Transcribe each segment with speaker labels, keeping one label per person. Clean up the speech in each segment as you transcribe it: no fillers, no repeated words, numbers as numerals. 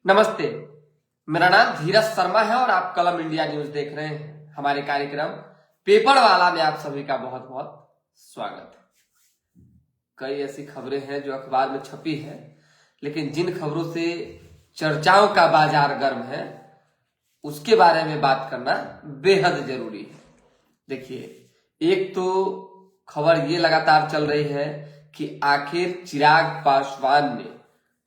Speaker 1: नमस्ते। मेरा नाम धीरज शर्मा है और आप कलम इंडिया न्यूज देख रहे हैं। हमारे कार्यक्रम पेपर वाला में आप सभी का बहुत बहुत स्वागत है। कई ऐसी खबरें हैं जो अखबार में छपी है, लेकिन जिन खबरों से चर्चाओं का बाजार गर्म है उसके बारे में बात करना बेहद जरूरी है। देखिए, एक तो खबर ये लगातार चल रही है कि आखिर चिराग पासवान ने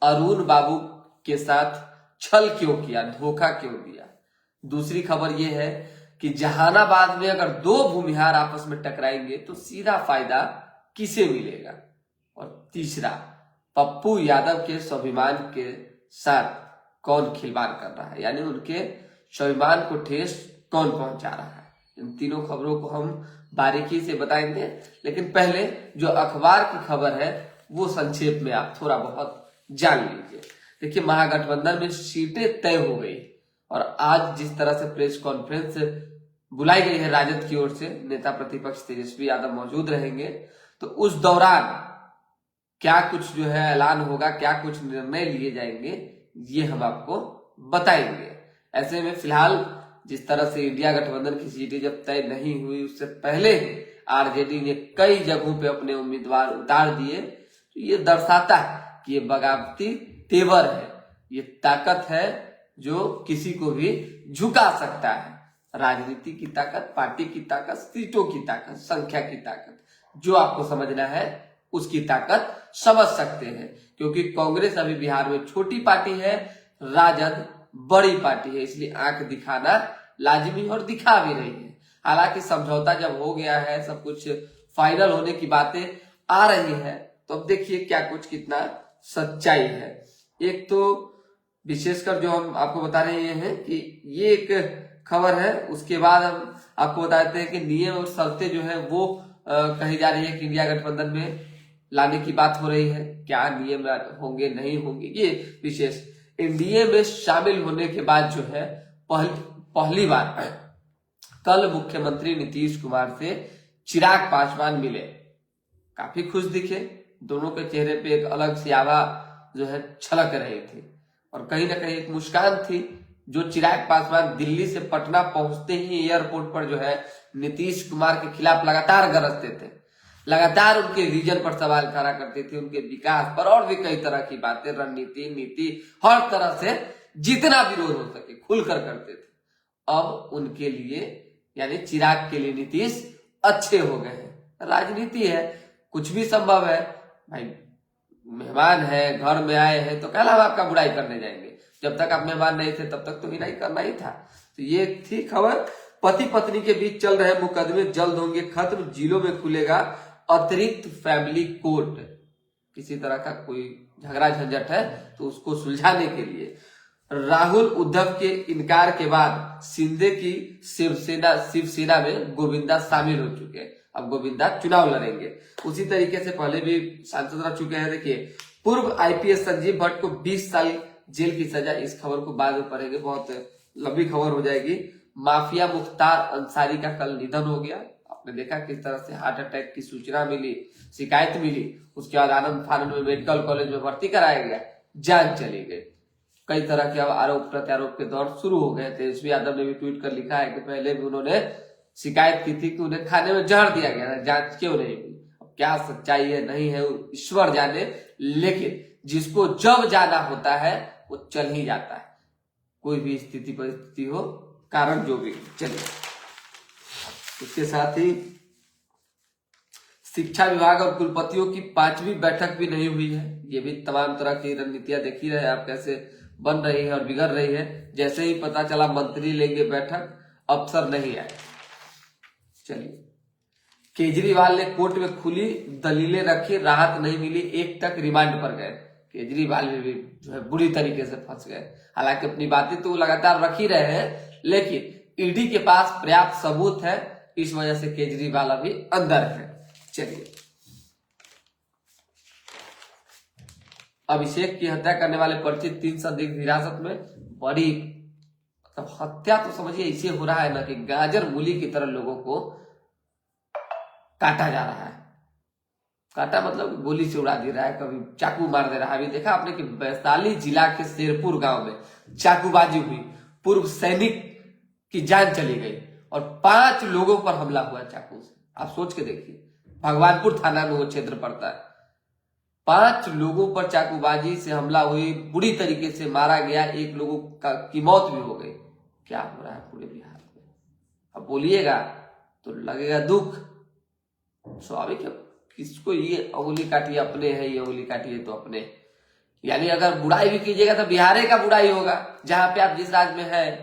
Speaker 1: अरुण बाबू के साथ छल क्यों किया, धोखा क्यों दिया। दूसरी खबर यह है कि जहानाबाद में अगर दो भूमिहार आपस में टकराएंगे तो सीधा फायदा किसे मिलेगा। और तीसरा, पप्पू यादव के स्वाभिमान के साथ कौन खिलवाड़ कर रहा है, यानी उनके स्वाभिमान को ठेस कौन पहुंचा रहा है। इन तीनों खबरों को हम बारीकी से बताएंगे, लेकिन पहले जो अखबार की खबर है वो संक्षेप में आप थोड़ा बहुत जान लीजिए। देखिए, महागठबंधन में सीटें तय हो गई और आज जिस तरह से प्रेस कॉन्फ्रेंस बुलाई गई है राजद की ओर से, नेता प्रतिपक्ष तेजस्वी यादव मौजूद रहेंगे, तो उस दौरान क्या कुछ जो है ऐलान होगा, क्या कुछ निर्णय लिए जाएंगे, ये हम आपको बताएंगे। ऐसे में फिलहाल जिस तरह से इंडिया गठबंधन की सीटें जब तय नहीं हुई उससे पहले आरजेडी ने कई जगहों पे अपने उम्मीदवार उतार दिए, तो ये दर्शाता है कि ये बगावती तेवर है, ये ताकत है जो किसी को भी झुका सकता है। राजनीति की ताकत, पार्टी की ताकत, सीटों की ताकत, संख्या की ताकत, जो आपको समझना है उसकी ताकत समझ सकते हैं। क्योंकि कांग्रेस अभी बिहार में छोटी पार्टी है, राजद बड़ी पार्टी है, इसलिए आंख दिखाना लाजमी और दिखा भी रही है। हालांकि समझौता जब हो गया है, सब कुछ फाइनल होने की बातें आ रही है, तो अब देखिए क्या कुछ कितना सच्चाई है। एक तो विशेषकर जो हम आपको बता रहे हैं कि ये एक खबर है, उसके बाद हम आपको बताते हैं कि नियम और शर्तें जो है वो कही जा रही है कि इंडिया गठबंधन में लाने की बात हो रही है। क्या नियम होंगे, नहीं होंगे, ये विशेष एनडीए में शामिल होने के बाद जो है पहली बार कल मुख्यमंत्री नीतीश कुमार से चिराग पासवान मिले, काफी खुश दिखे। दोनों के चेहरे पे एक अलग सी आभा जो है छलक रही थी और कहीं ना कहीं एक मुस्कान थी जो चिराग पासवान दिल्ली से पटना पहुंचते ही एयरपोर्ट पर जो है नीतीश कुमार के खिलाफ लगातार गरजते थे, लगातार उनके विजन पर सवाल खड़ा करते थे, उनके विकास पर और भी कई तरह की बातें, रणनीति, नीति, हर तरह से जितना विरोध हो सके खुलकर करते थे। अब उनके लिए यानी चिराग के लिए नीतीश अच्छे हो गए हैं। राजनीति है, कुछ भी संभव है भाई। मेहमान है, घर में आए हैं तो कहला हम आपका बुराई करने जाएंगे, जब तक आप मेहमान नहीं थे तब तक तो विनाई करना ही था। तो ये थी खबर। पति पत्नी के बीच चल रहे मुकदमे जल्द होंगे खत्म, जिलों में खुलेगा अतिरिक्त फैमिली कोर्ट। किसी तरह का कोई झगड़ा झंझट है तो उसको सुलझाने के लिए राहुल उद्धव के इनकार के बाद शिंदे की शिवसेना में गोविंदा शामिल हो चुके हैं। अब गोविंदा चुनाव लड़ेंगे। उसी तरीके से पहले भी सांसद रह चुके हैं। देखिए, पूर्व आईपीएस संजीव भट्ट को 20 साल जेल की सजा। इस खबर को बाद में पढ़ेंगे, बहुत लंबी खबर हो जाएगी। माफिया मुख्तार अंसारी का कल निधन हो गया। आपने देखा किस तरह से हार्ट अटैक की सूचना मिली, शिकायत मिली, उसके बाद आनंद फानंद में मेडिकल कॉलेज में भर्ती कराया गया, जान चली गई। कई तरह के अब आरोप प्रत्यारोप के दौर शुरू हो गए। तेजस्वी यादव ने भी ट्वीट कर लिखा है कि पहले भी उन्होंने शिकायत की थी कि उन्हें खाने में जहर दिया गया था, जांच क्यों नहीं हुई। अब क्या सच्चाई है नहीं है ईश्वर जाने, लेकिन जिसको जब जाना होता है वो चल ही जाता है, कोई भी स्थिति परिस्थिति हो, कारण जो भी चले। इसके साथ ही शिक्षा विभाग और कुलपतियों की 5वीं बैठक भी नहीं हुई है। ये भी तमाम तरह की रणनीतियां देख ही रहे आप कैसे बन रही है और बिगड़ रही है। जैसे ही पता चला मंत्री लेंगे बैठक, अफसर नहीं आए। चलिए, केजरीवाल ने कोर्ट में खुली दलीलें रखी, राहत नहीं मिली, 1 तक रिमांड पर गए। केजरीवाल भी जो है बुरी तरीके से फंस गए। हालांकि अपनी बातें तो लगातार रख ही रहे हैं, लेकिन ईडी के पास पर्याप्त सबूत है, इस वजह से केजरीवाल अभी अंदर है। चलिए, अभिषेक की हत्या करने वाले परिचित 3 संदिग्ध हिरासत में। बड़ी मतलब हत्या तो समझिए इसे हो रहा है ना कि गाजर मूली की तरह लोगों को काटा जा रहा है। काटा मतलब गोली से उड़ा दे रहा है, कभी चाकू मार दे रहा है। अभी देखा आपने कि वैशाली जिला के शेरपुर गांव में चाकूबाजी हुई, पूर्व सैनिक की जान चली गई और 5 लोगों पर हमला हुआ चाकू से। आप सोच के देखिए, भगवानपुर थाना में वो क्षेत्र पड़ता है। 5 लोगों पर चाकूबाजी से हमला हुई, बुरी तरीके से मारा गया, 1 लोगों की मौत भी हो गई। क्या हो रहा है पूरे बिहार में? अब बोलिएगा तो लगेगा दुख, स्वाभाविक है। किसको ये अंगुली काटिए अपने है, ये अंगुली काटिए तो अपने, यानी अगर बुराई भी कीजिएगा तो बिहार का बुराई होगा जहां पे आप जिस राज्य में है।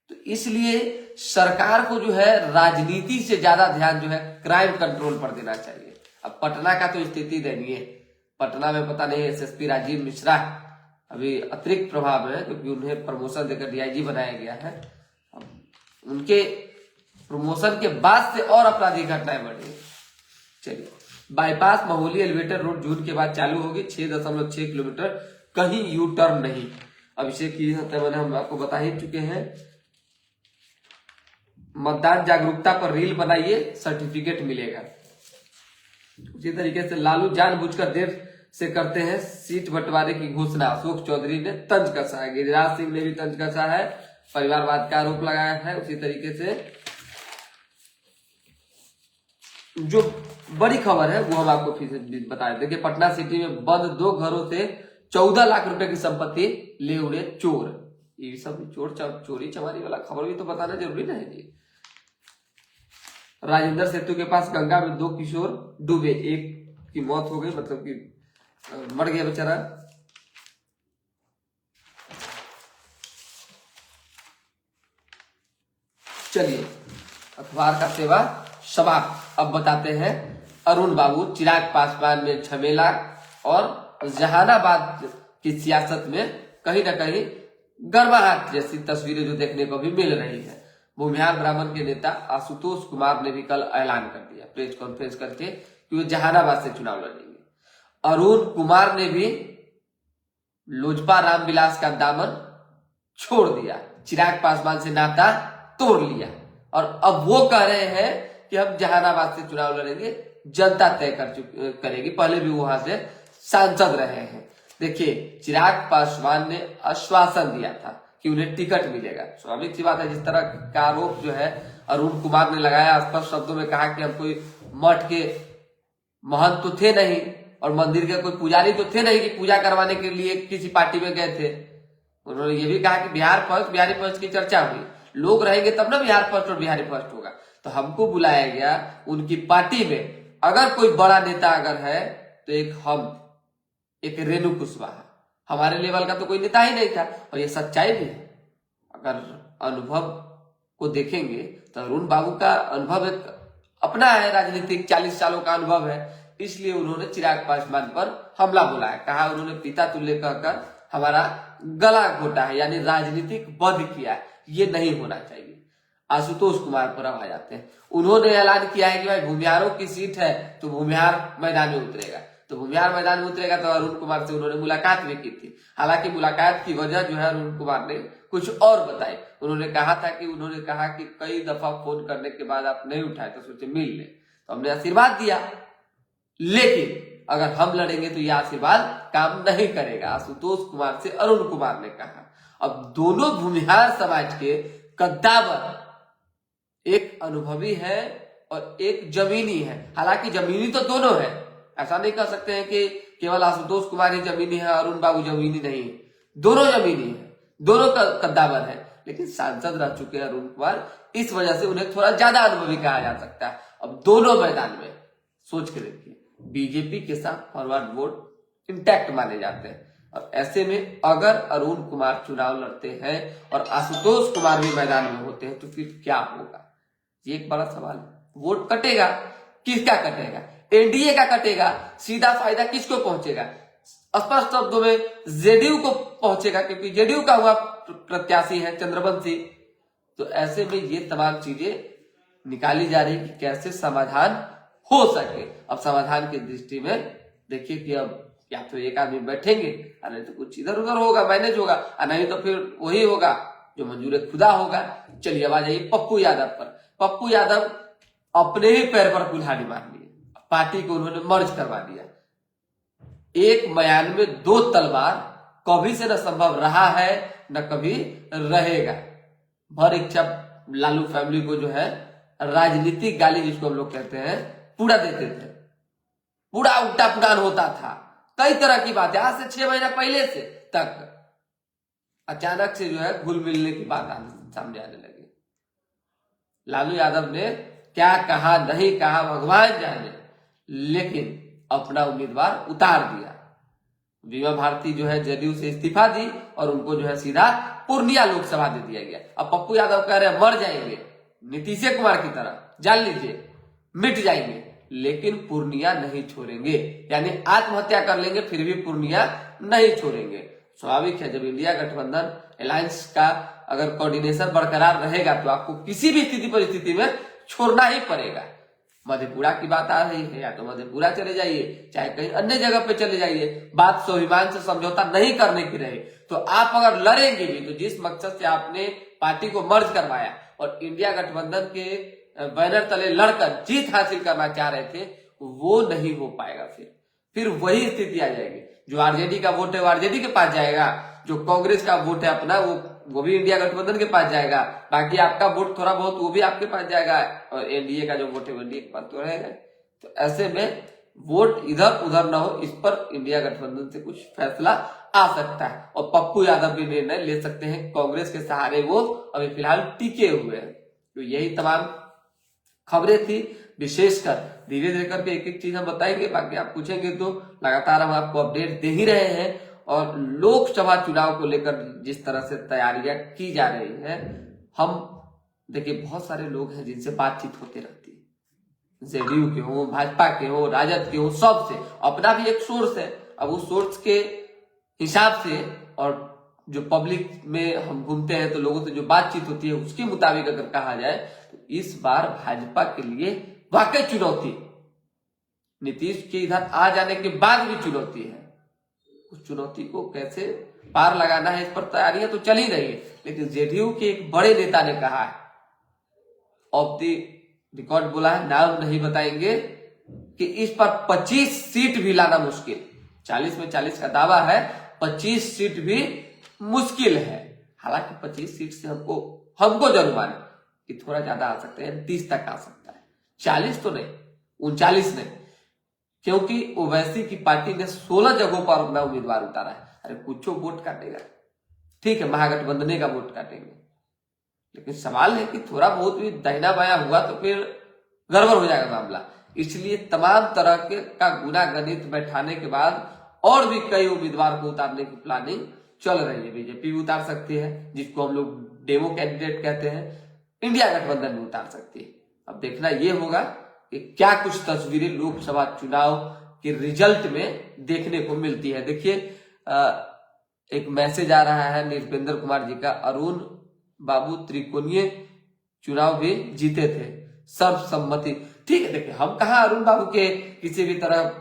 Speaker 1: तो इसलिए सरकार को जो है राजनीति से ज्यादा ध्यान जो है क्राइम कंट्रोल पर देना चाहिए। अब पटना का तो स्थिति दयनीय है। पटना में पता नहीं एसएसपी राजीव मिश्रा अभी अतिरिक्त प्रभाव में है, क्योंकि उन्हें प्रमोशन देकर डीआईजी बनाया गया है। उनके प्रमोशन के बाद से और आपराधिक घटनाएं बढ़ी। चलिए, बाईपास महोली एलिवेटर रोड जून के बाद चालू होगी, 6.6 किलोमीटर, कहीं यू टर्न नहीं। अभिषेक की मैंने हम आपको बता ही चुके हैं। मतदान जागरूकता पर रील बनाइए, सर्टिफिकेट मिलेगा। उसी तरीके से लालू जानबूझकर देर से करते हैं सीट बंटवारे की घोषणा, अशोक चौधरी ने तंज कसा है, गिरिराज सिंह ने भी तंज कसा है, परिवारवाद का आरोप लगाया है। उसी तरीके से जो बड़ी खबर है वो हम आपको फिर से बता दें। देखिए, पटना सिटी में बंद 2 घरों से 14 लाख रुपए की संपत्ति ले उड़े चोर। ये सब चोरी चमारी वाला खबर भी तो बताना जरूरी नहीं है जी। राजेंद्र सेतु के पास गंगा में 2 किशोर डूबे, 1 की मौत हो गई, मतलब कि मर गया बेचारा। चलिए, अखबार का सेवा समाप्त। अब बताते हैं अरुण बाबू, चिराग पासवान में झमेला और जहानाबाद की सियासत में कहीं ना कहीं गर्माहट जैसी तस्वीरें जो देखने को भी मिल रही है। भूमिहार ब्राह्मण के नेता आशुतोष कुमार ने भी कल ऐलान कर दिया प्रेस कॉन्फ्रेंस करके कि वो जहानाबाद से चुनाव लड़ेंगे। अरुण कुमार ने भी लोजपा रामविलास का दामन छोड़ दिया, चिराग पासवान से नाता तोड़ लिया और अब वो कह रहे हैं कि हम जहानाबाद से चुनाव लड़ेंगे, जनता तय करेगी। पहले भी वहां से सांसद रहे हैं। देखिए, चिराग पासवान ने आश्वासन दिया था कि उन्हें टिकट मिलेगा। स्वाभाविक सी बात है, जिस तरह का आरोप जो है अरुण कुमार ने लगाया, स्पष्ट शब्दों में कहा कि हम कोई मठ के महंत तो थे नहीं और मंदिर के कोई पुजारी तो थे नहीं कि पूजा करवाने के लिए किसी पार्टी में गए थे। उन्होंने ये भी कहा कि बिहार फर्स्ट, बिहारी फर्स्ट की चर्चा हुई, लोग रहेंगे तब ना बिहार फर्स्ट और बिहारी फर्स्ट होगा। तो हमको बुलाया गया उनकी पार्टी में। अगर कोई बड़ा नेता अगर है तो एक रेणु कुशवाहा, हमारे लेवल का तो कोई नेता ही नहीं था और ये सच्चाई भी है। अगर अनुभव को देखेंगे तो अरुण बाबू का अनुभव एक अपना है, राजनीतिक 40 सालों का अनुभव है, इसलिए उन्होंने चिराग पासवान पर हमला बोला। कहा उन्होंने पिता तुल्य कहकर हमारा गला घोटा है, यानी राजनीतिक वध किया है, ये नहीं होना चाहिए। आशुतोष कुमार पर अब आ जाते हैं। उन्होंने ऐलान किया है कि भाई भूमिहारों की सीट है तो भूमिहार मैदान में उतरेगा। तो भूमिहार मैदान में उतरेगा तो अरुण कुमार से उन्होंने मुलाकात भी की थी। हालांकि मुलाकात की वजह जो है अरुण कुमार ने कुछ और बताई। उन्होंने कहा कि कई दफा फोन करने के बाद आप नहीं उठाए तो सोचे मिल ले, तो हमने आशीर्वाद दिया, लेकिन अगर हम लड़ेंगे तो यह आशीर्वाद काम नहीं करेगा, आशुतोष कुमार से अरुण कुमार ने कहा। अब दोनों भूमिहार समाज के कद्दावर, एक अनुभवी है और एक जमीनी है। हालांकि जमीनी तो दोनों है, ऐसा नहीं कह सकते हैं कि केवल आशुतोष कुमार ही जमीनी है, अरुण बाबू जमीनी नहीं है। दोनों जमीनी है, दोनों कद्दावर है, लेकिन सांसद रह चुके हैं अरुण कुमार, इस वजह से उन्हें थोड़ा ज्यादा अनुभवी कहा जा सकता है। अब दोनों मैदान में सोच के देखिए, बीजेपी के साथ फॉरवर्ड वोट इंटैक्ट माने जाते हैं और ऐसे में अगर अरुण कुमार चुनाव लड़ते हैं और आशुतोष कुमार भी मैदान में होते हैं तो फिर क्या होगा, ये एक बड़ा सवाल है। वोट कटेगा, किसका कटेगा? एनडीए का कटेगा। सीधा फायदा किसको पहुंचेगा? स्पष्ट शब्दों में जेडीयू को पहुंचेगा, क्योंकि जेडीयू का हुआ प्रत्याशी है चंद्रवंशी। तो ऐसे में ये तमाम चीजें निकाली जा रही कि कैसे समाधान हो सके। अब समाधान की दृष्टि में देखिए कि अब या तो एक आदमी बैठेंगे, नहीं तो कुछ इधर उधर होगा, मैनेज होगा, नहीं तो फिर वही होगा जो मंजूर खुदा होगा। चलिए अब आ जाइए पप्पू यादव पर। पप्पू यादव अपने ही पैर पर कुल्हाड़ी मार लिए। पार्टी को उन्होंने मर्ज करवा दिया। एक म्यान में दो तलवार कभी से न संभव रहा है न कभी रहेगा। भर इच्छा लालू फैमिली को जो है राजनीतिक गाली जिसको हम लोग कहते हैं पूरा देते थे, पूरा उल्टा पुरान होता था, कई तरह की बातें। आज से 6 महीना पहले से तक अचानक से जो है घुल मिलने की बात सामने आने लगी। लालू यादव ने क्या कहा नहीं कहा भगवान जाने, लेकिन अपना उम्मीदवार उतार दिया। बीमा भारती जो है जदयू से इस्तीफा दी और उनको जो है सीधा पूर्णिया लोकसभा दे दिया गया। अब पप्पू यादव कह रहे हैं मर जाएंगे नीतीश कुमार की तरह, जान लीजिए मिट जाएंगे, लेकिन पूर्णिया नहीं छोड़ेंगे, यानी आत्महत्या कर लेंगे फिर भी पूर्णिया नहीं छोड़ेंगे। स्वाभाविक है, जब इंडिया गठबंधन अलायंस का अगर कोऑर्डिनेशन बरकरार रहेगा तो आपको किसी भी स्थिति परिस्थिति में छोड़ना ही पड़ेगा। मधेपुरा की बात आ रही है, या तो मधेपुरा चले जाइए चाहे कहीं अन्य जगह पे चले जाइए। बात स्वाभिमान से समझौता नहीं करने की रहे तो आप अगर लड़ेंगे भी तो जिस मकसद से आपने पार्टी को मर्ज करवाया और इंडिया गठबंधन के बैनर तले लड़कर जीत हासिल करना चाह रहे थे वो नहीं हो पाएगा। फिर वही स्थिति आ जाएगी। जो आरजेडी का वोट है वो आरजेडी के पास जाएगा, जो कांग्रेस का वोट है अपना वो भी इंडिया गठबंधन के पास जाएगा, बाकी आपका वोट थोड़ा बहुत वो भी आपके पास जाएगा और एनडीए का जो वोट है वो एनडीए के पास तो रहेगा। तो ऐसे में वोट इधर उधर ना हो, इस पर इंडिया गठबंधन से कुछ फैसला आ सकता है और पप्पू यादव भी निर्णय ले सकते हैं। कांग्रेस के सहारे वो अभी फिलहाल टिके हुए हैं। तो यही तमाम खबरें थी, विशेषकर धीरे धीरे करके एक एक चीज हम बताएंगे, बाकी आप पूछेंगे तो लगातार हम आपको अपडेट दे ही रहे हैं। और लोकसभा चुनाव को लेकर जिस तरह से तैयारियां की जा रही है, हम देखिए बहुत सारे लोग हैं जिनसे बातचीत होती रहती है, जेडीयू के हो, भाजपा के हो, राजद के हो, सबसे अपना भी एक सोर्स है। अब उस सोर्स के हिसाब से और जो पब्लिक में हम घूमते हैं तो लोगों से जो बातचीत होती है उसके मुताबिक अगर कहा जाए तो इस बार भाजपा के लिए वाकई चुनौती, नीतीश के इधर आ जाने के बाद भी चुनौती है। उस चुनौती को कैसे पार लगाना है इस पर तैयारियां तो चल ही रही है, लेकिन जेडीयू के एक बड़े नेता ने कहा है, ऑफ द रिकॉर्ड बोला है, नाम नहीं बताएंगे, कि इस पर 25 सीट भी लाना मुश्किल। 40 में 40 का दावा है, 25 सीट भी मुश्किल है। हालांकि 25 सीट से हमको जरूर माने कि थोड़ा ज्यादा आ सकते हैं, 30 तक आ सकता है, 40 तो नहीं, 39 नहीं, क्योंकि ओवैसी की पार्टी ने 16 जगहों पर अपना उम्मीदवार उतारा है। अरे कुछ वोट काटेगा, ठीक है, महागठबंधन का वोट काटेंगे, लेकिन सवाल है कि थोड़ा बहुत भी दाहिना बाया हुआ तो फिर गड़बड़ हो जाएगा मामला। इसलिए तमाम तरह के का गुना गणित बैठाने के बाद और भी कई उम्मीदवार को उतारने की प्लानिंग चल रही है। बीजेपी भी उतार सकती है, जिसको हम लोग डेमो कैंडिडेट कहते हैं, इंडिया गठबंधन में उतार सकती है। अब देखना यह होगा कि क्या कुछ तस्वीरें लोकसभा चुनाव के रिजल्ट में देखने को मिलती है। देखिए एक मैसेज आ रहा है नृपेंद्र कुमार जी का, अरुण बाबू त्रिकोणीय चुनाव भी जीते थे, सर्वसम्मति। ठीक है, देखिए हम कहा अरुण बाबू के किसी भी तरह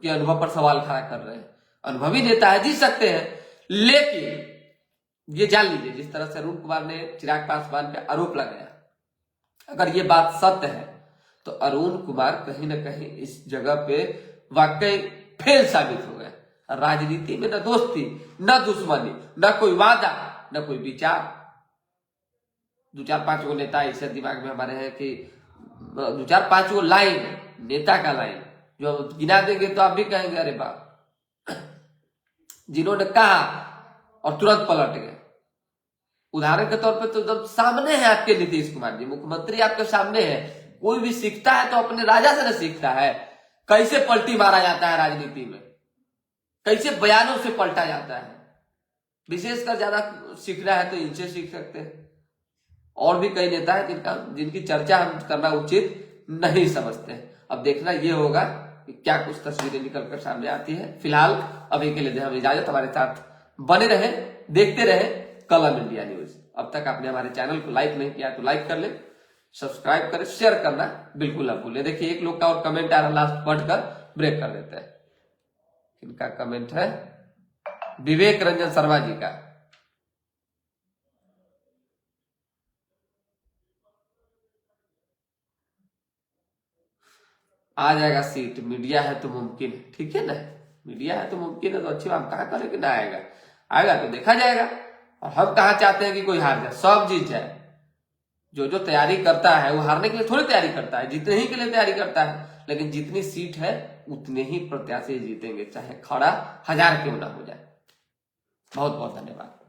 Speaker 1: के अनुभव पर सवाल खड़ा कर रहे हैं, अनुभवी नेता है, जीत सकते हैं, लेकिन ये जान लीजिए जिस तरह से अरुण कुमार ने चिराग पासवान पे आरोप लगाया, अगर ये बात सत्य है तो अरुण कुमार कहीं ना कहीं इस जगह पे वाकई फेल साबित हो गए। राजनीति में न दोस्ती, न दुश्मनी, न कोई वादा, न कोई विचार। 2-4-5 नेता ऐसे दिमाग में हमारे हैं कि 2-4-5 लाइन, नेता का लाइन जो गिना देंगे तो आप भी कहेंगे अरे बाप, जिन्होंने कहा और तुरंत पलट गए। उदाहरण के तौर पे तो जब सामने है आपके नीतीश कुमार जी, मुख्यमंत्री आपके सामने है, कोई भी सीखता है तो अपने राजा से न सीखता है, कैसे पलटी मारा जाता है राजनीति में, कैसे बयानों से पलटा जाता है। विशेषकर ज्यादा सीखना है तो इनसे सीख सकते हैं। और भी कई नेता है जिनकी चर्चा हम करना उचित नहीं समझते हैं। अब देखना यह होगा कि क्या कुछ तस्वीरें निकलकर सामने आती है। फिलहाल अभी के लिए हम इजाजत, हमारे साथ बने रहे, देखते रहे कलम इंडिया न्यूज। अब तक आपने हमारे चैनल को लाइक नहीं किया तो लाइक कर ले, सब्सक्राइब करें, शेयर करना बिल्कुल ना भूलें। देखिए एक लोग का और कमेंट आ रहा, लास्ट पढ़कर ब्रेक कर देते हैं। इनका कमेंट है विवेक रंजन शर्मा जी का, आ जाएगा सीट, मीडिया है तो मुमकिन है, ठीक है ना, मीडिया है तो मुमकिन है, तो अच्छी बात, कहाँ करे कि ना आएगा, आएगा तो देखा जाएगा। और हम कहाँ चाहते हैं कि कोई हार जाए, सब जीत जाए। जो जो तैयारी करता है वो हारने के लिए थोड़ी तैयारी करता है, जीतने ही के लिए तैयारी करता है। लेकिन जितनी सीट है उतने ही प्रत्याशी जीतेंगे, चाहे खड़ा 1000 क्यों ना हो जाए। बहुत बहुत धन्यवाद।